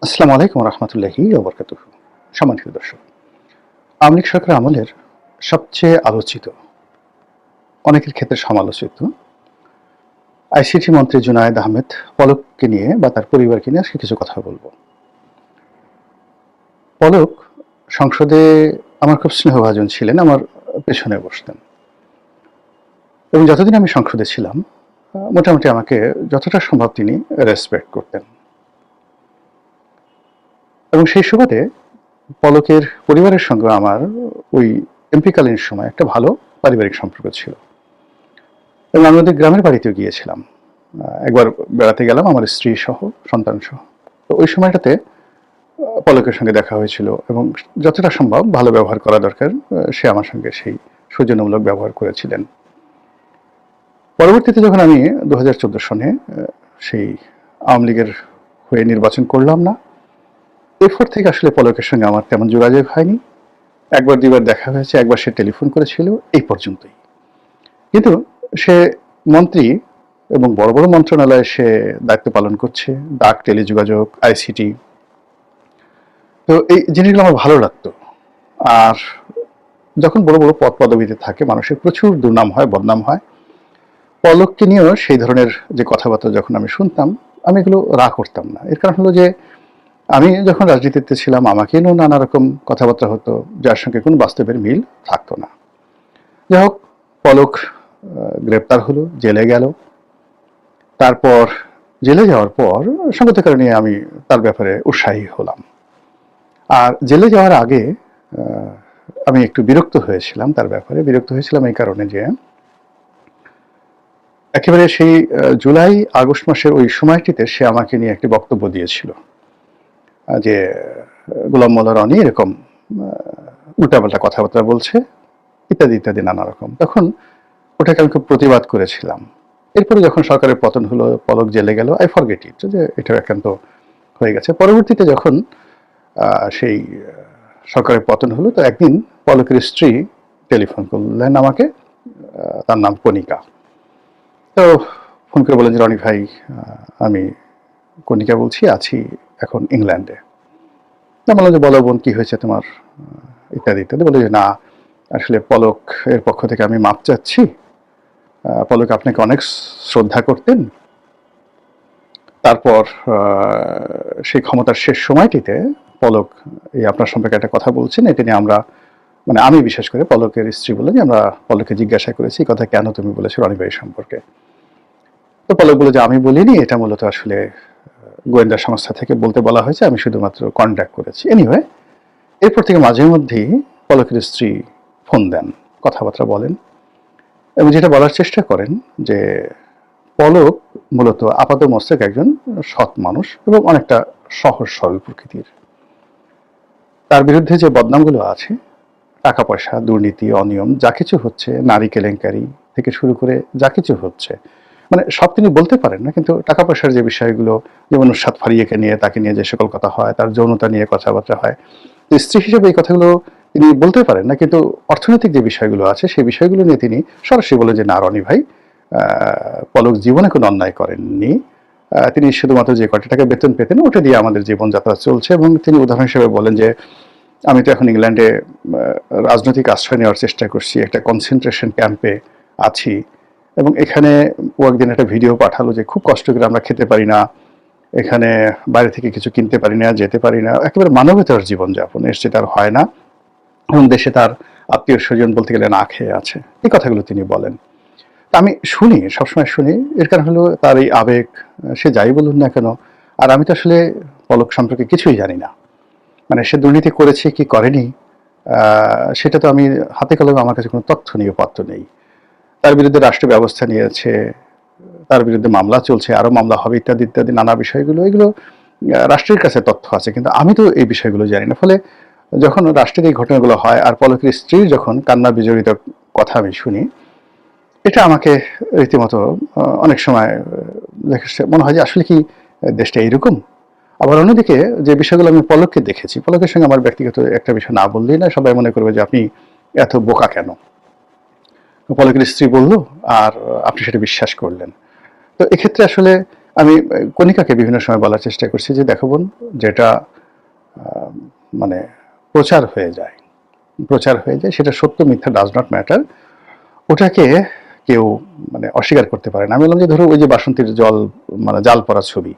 আসসালামু আলাইকুম রহমতুল্লাহি ওবরকাতুহু। সম্মানিত দর্শক, আওয়ামী লীগ সরকার আমলের সবচেয়ে আলোচিত, অনেকের ক্ষেত্রে সমালোচিত আইসিটি মন্ত্রী জুনায়েদ আহমেদ পলককে নিয়ে বা তার পরিবারকে নিয়ে আজকে কিছু কথা বলবো। পলক সংসদে আমার খুব স্নেহভাজন ছিলেন, আমার পেছনে বসতেন এবং যতদিন আমি সংসদে ছিলাম মোটামুটি আমাকে যতটা সম্ভব তিনি রেসপেক্ট করতেন এবং সেই সুবাদে পলকের পরিবারের সঙ্গে আমার ওই এমপিকালীন সময় একটা ভালো পারিবারিক সম্পর্ক ছিল এবং আমি ওদের গ্রামের বাড়িতেও গিয়েছিলাম। একবার বেড়াতে গেলাম আমার স্ত্রী সহ, সন্তান সহ। তো ওই সময়টাতে পলকের সঙ্গে দেখা হয়েছিল এবং যতটা সম্ভব ভালো ব্যবহার করা দরকার সে আমার সঙ্গে সেই সৌজন্যমূলক ব্যবহার করেছিলেন। পরবর্তীতে যখন আমি 2014 সনে সেই আওয়ামী লীগের হয়ে নির্বাচন করলাম না, এরপর থেকে আসলে পলকের সঙ্গে আমার তেমন যোগাযোগ হয়নি। একবার দুইবার দেখা হয়েছে, একবার সে টেলিফোন করেছিল, এই পর্যন্তই। কিন্তু সে মন্ত্রী এবং বড় বড় মন্ত্রণালয়ে সে দায়িত্ব পালন করছে, ডাক, টেলিযোগাযোগ, আইসিটি। তো এই জিনিসগুলো আমার ভালো লাগতো। আর যখন বড় বড় পদ পদবিতে থাকে মানুষের প্রচুর দুর্নাম হয়, বদনাম হয়। পলককে নিয়েও সেই ধরনের যে কথাবার্তা যখন আমি শুনতাম, আমি এগুলো রাগ করতাম না। এর কারণ হলো যে আমি যখন রাজনীতিতে ছিলাম আমাকে নিয়েও নানা রকম কথাবার্তা হতো যার সঙ্গে কোনো বাস্তবের মিল থাকতো না। যাই হোক, পলক গ্রেপ্তার হলো, জেলে গেল। তারপর জেলে যাওয়ার পর সঙ্গত কারণে আমি তার ব্যাপারে উৎসাহী হলাম। আর জেলে যাওয়ার আগে আমি একটু বিরক্ত হয়েছিলাম তার ব্যাপারে। বিরক্ত হয়েছিলাম এই কারণে যে একেবারে সেই জুলাই আগস্ট মাসের ওই সময়টিতে সে আমাকে নিয়ে একটি বক্তব্য দিয়েছিল যে গোলাম মোল্লা রনি এরকম উল্টাপাল্টা কথাবার্তা বলছে, ইত্যাদি ইত্যাদি নানা রকম। তখন ওটাকে আমি খুব প্রতিবাদ করেছিলাম। এরপরে যখন সরকারের পতন হলো, পলক জেলে গেল, আই ফরগেট ইট যে এটা একান্ত হয়ে গেছে। পরবর্তীতে যখন সেই সরকারের পতন হলো, তো একদিন পলকের স্ত্রী টেলিফোন করলেন আমাকে, তার নাম কণিকা। তো ফোন করে বলেন যে রনি ভাই, আমি কণিকা বলছি, আছি এখন ইংল্যান্ডে। তা বললাম যে বলো বোন, কি হয়েছে তোমার, ইত্যাদি ইত্যাদি। বলে যে না, আসলে পলক এর পক্ষ থেকে আমি মাপ চাচ্ছি। পলক আপনাকে অনেক শ্রদ্ধা করতেন। তারপর সেই ক্ষমতার শেষ সময়টিতে পলক এই আপনার সম্পর্কে একটা কথা বলছেন, এটা নিয়ে আমরা, মানে আমি বিশেষ করে, পলকের স্ত্রী বলে যে আমরা পলককে জিজ্ঞাসা করেছি কথা কেন তুমি বলেছো রনি ভাই সম্পর্কে। তো পলক বলে যে আমি বলিনি, এটা মূলত আসলে গোয়েন্দা সংস্থা থেকে বলতে বলা হয়েছে, আমি শুধুমাত্র কন্ট্যাক্ট করেছি। এনিওয়ে, এরপর থেকে মাঝে মধ্যেই পলকের স্ত্রী ফোন দেন, কথাবার্তা বলেন এবং যেটা বলার চেষ্টা করেন যে পলক মূলত আপাতমস্তক একজন সৎ মানুষ এবং অনেকটা সহজ সরল প্রকৃতির। তার বিরুদ্ধে যে বদনামগুলো আছে, টাকা পয়সা, দুর্নীতি, অনিয়ম যা কিছু হচ্ছে, নারী কেলেঙ্কারি থেকে শুরু করে যা কিছু হচ্ছে, মানে সব তিনি বলতে পারেন না, কিন্তু টাকা পয়সার যে বিষয়গুলো, যেমন নুসরাত ফারিয়াকে নিয়ে, তাকে নিয়ে যে সকল কথা হয়, তার যৌনতা নিয়ে কথাবার্তা হয়, স্ত্রী হিসেবে এই কথাগুলো তিনি বলতে পারেন না, কিন্তু অর্থনৈতিক যে বিষয়গুলো আছে সেই বিষয়গুলো নিয়ে তিনি সরাসরি বলেন যে না রনি ভাই, পলক জীবনে কোনো অন্যায় করেননি। তিনি শুধুমাত্র যে কয়টা টাকা বেতন পেতেন ওটা দিয়ে আমাদের জীবনযাত্রা চলছে। এবং তিনি উদাহরণ হিসেবে বলেন যে আমি তো এখন ইংল্যান্ডে রাজনৈতিক আশ্রয় নেওয়ার চেষ্টা করছি, একটা কনসেন্ট্রেশন ক্যাম্পে আছি এবং এখানে ও একদিন একটা ভিডিও পাঠালো যে খুব কষ্ট করে আমরা খেতে পারি না, এখানে বাইরে থেকে কিছু কিনতে পারি না, যেতে পারি না, একেবারে মানবেতর জীবনযাপন, এর সেটা আর হয় না এবং দেশে তার আত্মীয় স্বজন বলতে গেলে না খেয়ে আছে। এই কথাগুলো তিনি বলেন। আমি শুনি, সবসময় শুনি। এর কারণ হলো তার এই আবেগ, সে যাই বলুন না কেন। আর আমি তো আসলে পলক সম্পর্কে কিছুই জানি না। মানে সে দুর্নীতি করেছে কি করেনি, সেটা তো আমি হাতে কলমে, আমার কাছে কোনো তথ্য নেই, পত্র নেই। তার বিরুদ্ধে রাষ্ট্র ব্যবস্থা নিয়েছে, তার বিরুদ্ধে মামলা চলছে, আরো মামলা হবে, ইত্যাদি ইত্যাদি নানা বিষয়গুলো, এগুলো রাষ্ট্রের কাছে তথ্য আছে, কিন্তু আমি তো এই বিষয়গুলো জানি না। ফলে যখন রাষ্ট্রের এই ঘটনাগুলো হয় আর পলকের স্ত্রীর যখন কান্না বিজড়িত কথা আমি শুনি, এটা আমাকে রীতিমতো অনেক সময় মনে হয় যে আসলে কি দেশটা এরকম। আবার অন্যদিকে যে বিষয়গুলো আমি পলককে দেখেছি, পলকের সঙ্গে আমার ব্যক্তিগত একটা বিষয় না বললেই না, সবাই মনে করবে যে আপনি এত বোকা কেন। পলকের স্ত্রী বলল আর আপনি সেটা বিশ্বাস করলেন। তো এক্ষেত্রে আসলে আমি কণিকাকে বিভিন্ন সময় বলার চেষ্টা করছি যে দেখো বোন, যেটা মানে প্রচার হয়ে যায় সেটা সত্য মিথ্যা ডাজ নট ম্যাটার, ওটাকে কেউ মানে অস্বীকার করতে পারে না। আমি বললাম যে ধরো ওই যে বাসন্তীর জল মানে জাল পড়া ছবি,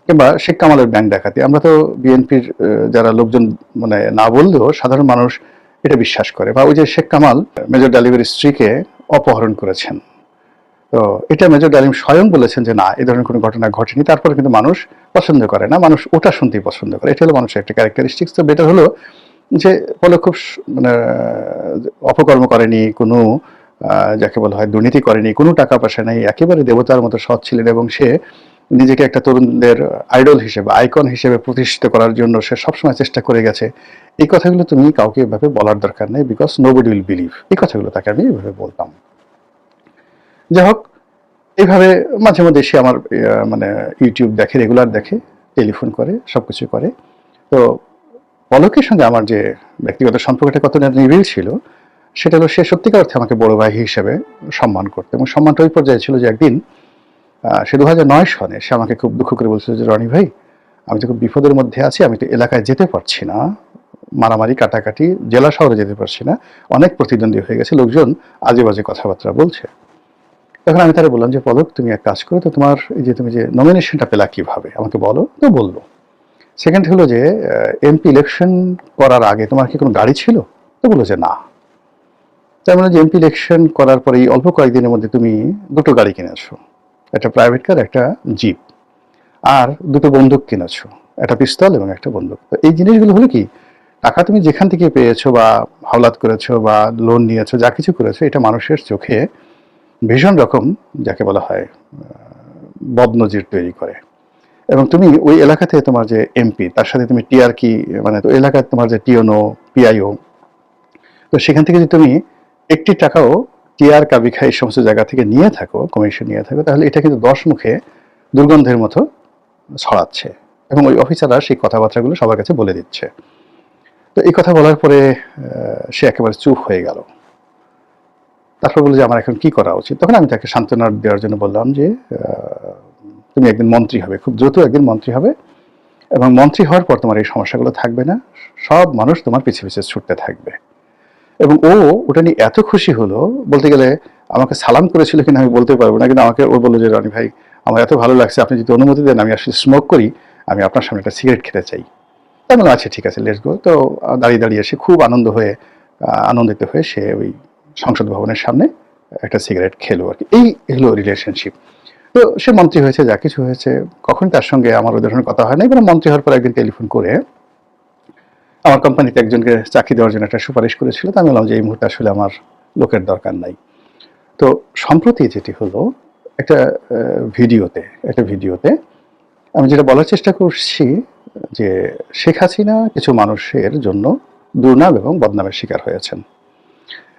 কিংবা শেখ কামালের ব্যাংক ডাকাতি, আমরা তো বিএনপির যারা লোকজন মানে না বললেও সাধারণ মানুষ এটা বিশ্বাস করে। বা ওই যে শেখ কামাল মেজর ডালিমের স্ত্রীকে অপহরণ করেছেন, তো এটা মেজর ডালিম স্বয়ং বলেছেন যে না, এ ধরনের কোনো ঘটনা ঘটেনি, তারপরে কিন্তু মানুষ পছন্দ করে না, মানুষ ওটা শুনতেই পছন্দ করে। এটা হলো মানুষের একটা ক্যারেক্টারিস্টিক্স। তো বেটার হলো যে পলক খুব মানে অপকর্ম করেনি, কোনো যাকে বলা হয় দুর্নীতি করেনি, কোনো টাকা পয়সা নেই, একেবারে দেবতার মতো সৎ ছিলেন, এবং সে নিজেকে একটা তরুণদের আইডল হিসেবে, আইকন হিসেবে প্রতিষ্ঠিত করার জন্য সে সবসময় চেষ্টা করে গেছে। এই কথাগুলো তুমি কাউকে এভাবে বলার দরকার নেই, বিকজ নোবডি উইল বিলিভ। এই কথাগুলো তাকে আমি এভাবে বলতাম। যাই হোক, এইভাবে মাঝে মধ্যে সে আমার মানে ইউটিউব দেখে, রেগুলার দেখে, টেলিফোন করে, সবকিছু করে। তো পলকের সঙ্গে আমার যে ব্যক্তিগত সম্পর্কটা কতটা নিবিড় ছিল, সেটা হলো সে সত্যিকার অর্থে আমাকে বড় ভাই হিসেবে সম্মান করতো, এবং সম্মানটা ওই পর্যায়ে ছিল যে একদিন সে 2009 সনে সে আমাকে খুব দুঃখ করে বলছিল যে রনি ভাই, আমি তো খুব বিপদের মধ্যে আছি, আমি তো এলাকায় যেতে পারছি না, মারামারি কাটাকাটি, জেলা শহরে যেতে পারছি না, অনেক প্রতিদ্বন্দ্বী হয়ে গেছে, লোকজন আজে বাজে কথাবার্তা বলছে। তখন আমি তারা বললাম যে পলক, তুমি এক কাজ করো তো, তোমার এই যে তুমি যে নমিনেশনটা পেলা কিভাবে আমাকে বলো। তো বললো। সেকেন্ড হলো যে এমপি ইলেকশন করার আগে তোমার কি কোনো গাড়ি ছিল? তো বললো যে না। তার মানে যে এমপি ইলেকশন করার পরে অল্প কয়েকদিনের মধ্যে তুমি দুটো গাড়ি কিনেছো, একটা প্রাইভেট কার, একটা জিপ, আর দুটো বন্দুক কিনেছো, একটা পিস্তল এবং একটা বন্দুক। তো এই জিনিসগুলো হলো কি, টাকা তুমি যেখান থেকে পেয়েছো বা হাওলাত করেছো বা লোন নিয়েছো, যা কিছু করেছো, এটা মানুষের চোখে ভীষণ রকম যাকে বলা হয় বদনজির তৈরি করে। এবং তুমি ওই এলাকাতে তোমার যে এমপি, তার সাথে তুমি টিআর কি মানে তো এলাকায় তোমার যে টিওনো, পিআইও, তো সেখান থেকে যদি তুমি একটি টাকাও টিআর কাবিখা এই সমস্ত জায়গা থেকে নিয়ে থাকো, কমিশন নিয়ে থাকো, তাহলে এটা কিন্তু 10 মুখে দুর্গন্ধের মতো ছড়াচ্ছে, এবং ওই অফিসাররা সেই কথাবার্তাগুলো সবার কাছে বলে দিচ্ছে। তো এই কথা বলার পরে সে একেবারে চুপ হয়ে গেল। তারপর বললো যে আমার এখন কি করা উচিত। তখন আমি তাকে সান্ত্বনা দেওয়ার জন্য বললাম যে তুমি একদিন মন্ত্রী হবে, খুব দ্রুত একদিন মন্ত্রী হবে, এবং মন্ত্রী হওয়ার পর তোমার এই সমস্যাগুলো থাকবে না, সব মানুষ তোমার পিছিয়ে পিছিয়ে ছুটতে থাকবে। এবং ওটা নিয়ে এত খুশি হলো, বলতে গেলে আমাকে সালাম করেছিল কিনা আমি বলতে পারবো না, কিন্তু আমাকে ও বললো যে রনি ভাই, আমার এত ভালো লাগছে, আপনি যদি অনুমতি দেন আমি আসলে স্মোক করি, আমি আপনার সামনে একটা সিগারেট খেতে চাই। তাই বললাম আচ্ছা ঠিক আছে, লেটস গো। তো দাঁড়িয়ে দাঁড়িয়ে সে খুব আনন্দিত হয়ে সে ওই সংসদ ভবনের সামনে একটা সিগারেট খেলো আর কি। এই হলো রিলেশনশিপ। তো সে মন্ত্রী হয়েছে, যা কিছু হয়েছে, কখন তার সঙ্গে আমার ওই ধরনের কথা হয় না। এবার মন্ত্রী হওয়ার পর একদিন টেলিফোন করে আমার কোম্পানিতে একজনকে চাকরি দেওয়ার জন্য একটা সুপারিশ করেছিল। তো আমি বললাম যে এই মুহূর্তে আসলে আমার লোকের দরকার নাই। তো সম্প্রতি যেটি হলো, একটা ভিডিওতে আমি যেটা বলার চেষ্টা করছি যে শেখ হাসিনা কিছু মানুষের জন্য দুর্নাম এবং বদনামের শিকার হয়েছেন।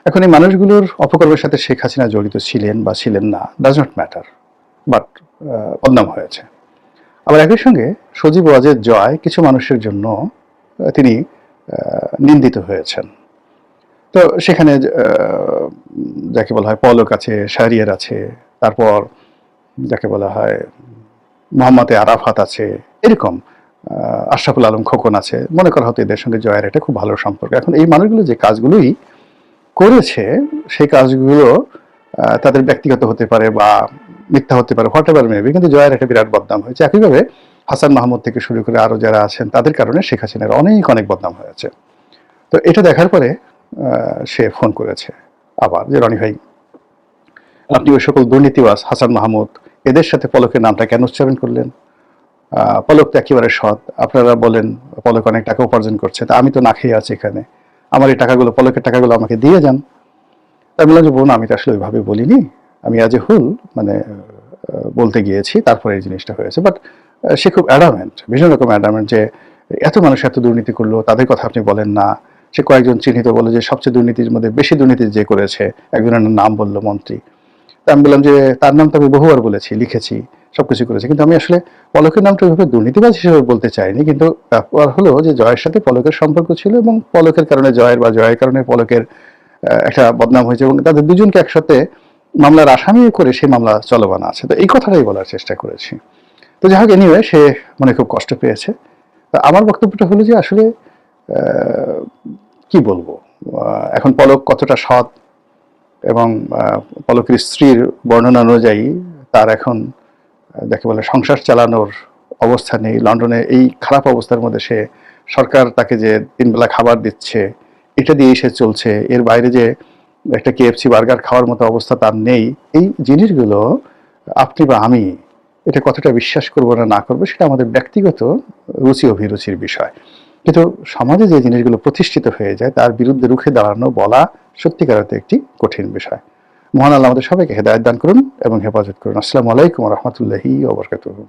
এখন এই মানুষগুলোর অপকর্মের সাথে শেখ হাসিনা জড়িত ছিলেন বা ছিলেন না, ডাজ নট ম্যাটার, বাট বদনাম হয়েছে। আবার একই সঙ্গে সজীব ওয়াজেদ জয় কিছু মানুষের জন্য তিনি নিন্দিত হয়েছেন। তো সেখানে যাকে বলা হয় পলক আছে, শাহরিয়ার আছে, তারপর যাকে বলা হয় মোহাম্মদ আরাফাত আছে, এরকম আশরাফুল আলম খোকন আছে। মনে করা হতো এদের সঙ্গে জয়ের একটা খুব ভালো সম্পর্ক। এখন এই মানুষগুলো যে কাজগুলোই করেছে, সেই কাজগুলো তাদের ব্যক্তিগত হতে পারে বা মিথ্যা হতে পারে, হোয়াট এভার মেবি, কিন্তু জয়ের একটা বিরাট বদনাম হয়েছে। একইভাবে হাসান মাহমুদ থেকে শুরু করে আরো যারা আছেন, তাদের কারণে শেখ হাসিনার অনেক অনেক বদনাম হয়েছে। তো এটা দেখার পরে সে ফোন করেছে আবার যে রনি ভাই, আপনি ওই সকল দুর্নীতিবাজ হাসান মাহমুদ এদের সাথে পলকের নামটা কেন উচ্চারণ করলেন? পলক তো একেবারে সৎ, আপনারা বলেন পলক অনেক টাকা উপার্জন করছে, তা আমি তো না খেয়ে আছি এখানে, আমার এই টাকাগুলো, পলকের টাকাগুলো আমাকে দিয়ে যান। তাই বললাম যে বোন, আমি তো আসলে ওইভাবে বলিনি, আমি আজ হুল মানে বলতে গিয়েছি, তারপরে এই জিনিসটা হয়েছে। বাট সে খুব অ্যাডামেন্ট, ভীষণ রকম অ্যাডামেন্ট যে এত মানুষ এত দুর্নীতি করলো, তাদের কথা আপনি বলেন না। সে কয়েকজন চিহ্নিত বললো যে সবচেয়ে দুর্নীতির মধ্যে বেশি দুর্নীতি যে করেছে, একজনের নাম বললো মন্ত্রী। তা আমি বললাম যে তার নাম তো আমি বহুবার বলেছি, লিখেছি, সবকিছু করেছি, কিন্তু আমি আসলে পলকের নামটা ওইভাবে দুর্নীতিবাজ হিসেবে বলতে চাইনি। কিন্তু ব্যাপার হলো যে জয়ের সাথে পলকের সম্পর্ক ছিল, এবং পলকের কারণে জয়ের বা জয়ের কারণে পলকের একটা বদনাম হয়েছে, এবং তাদের দুজনকে একসাথে মামলার আসামি করে সেই মামলা চলমান আছে। তো এই কথাটাই বলার চেষ্টা করেছি। তো যাই হোক, এনিওয়ে সে মনে খুব কষ্ট পেয়েছে। তা আমার বক্তব্যটা হলো যে আসলে কি বলবো, এখন পলক কতটা সৎ, এবং পলকের স্ত্রীর বর্ণনা অনুযায়ী তার এখন যাকে বলে সংসার চালানোর অবস্থা নেই। লন্ডনে এই খারাপ অবস্থার মধ্যে সে, সরকার তাকে যে 3 বেলা খাবার দিচ্ছে এটা দিয়েই সে চলছে, এর বাইরে যে একটা KFC বার্গার খাওয়ার মতো অবস্থা তার নেই। এই জিনিসগুলো আপনি বা আমি এটা কতটা বিশ্বাস করবো না করবো সেটা আমাদের ব্যক্তিগত রুচি অভিরুচির বিষয়, কিন্তু সমাজে যে জিনিসগুলো প্রতিষ্ঠিত হয়ে যায় তার বিরুদ্ধে রুখে দাঁড়ানো, বলা সত্যিকার অর্থে একটি কঠিন বিষয়। মহান আল্লাহ আমাদের সবাইকে হেদায়েত দান করুন এবং হেফাজত করুন। আসসালামু আলাইকুম ওয়া রাহমাতুল্লাহি ওয়া বারাকাতুহু।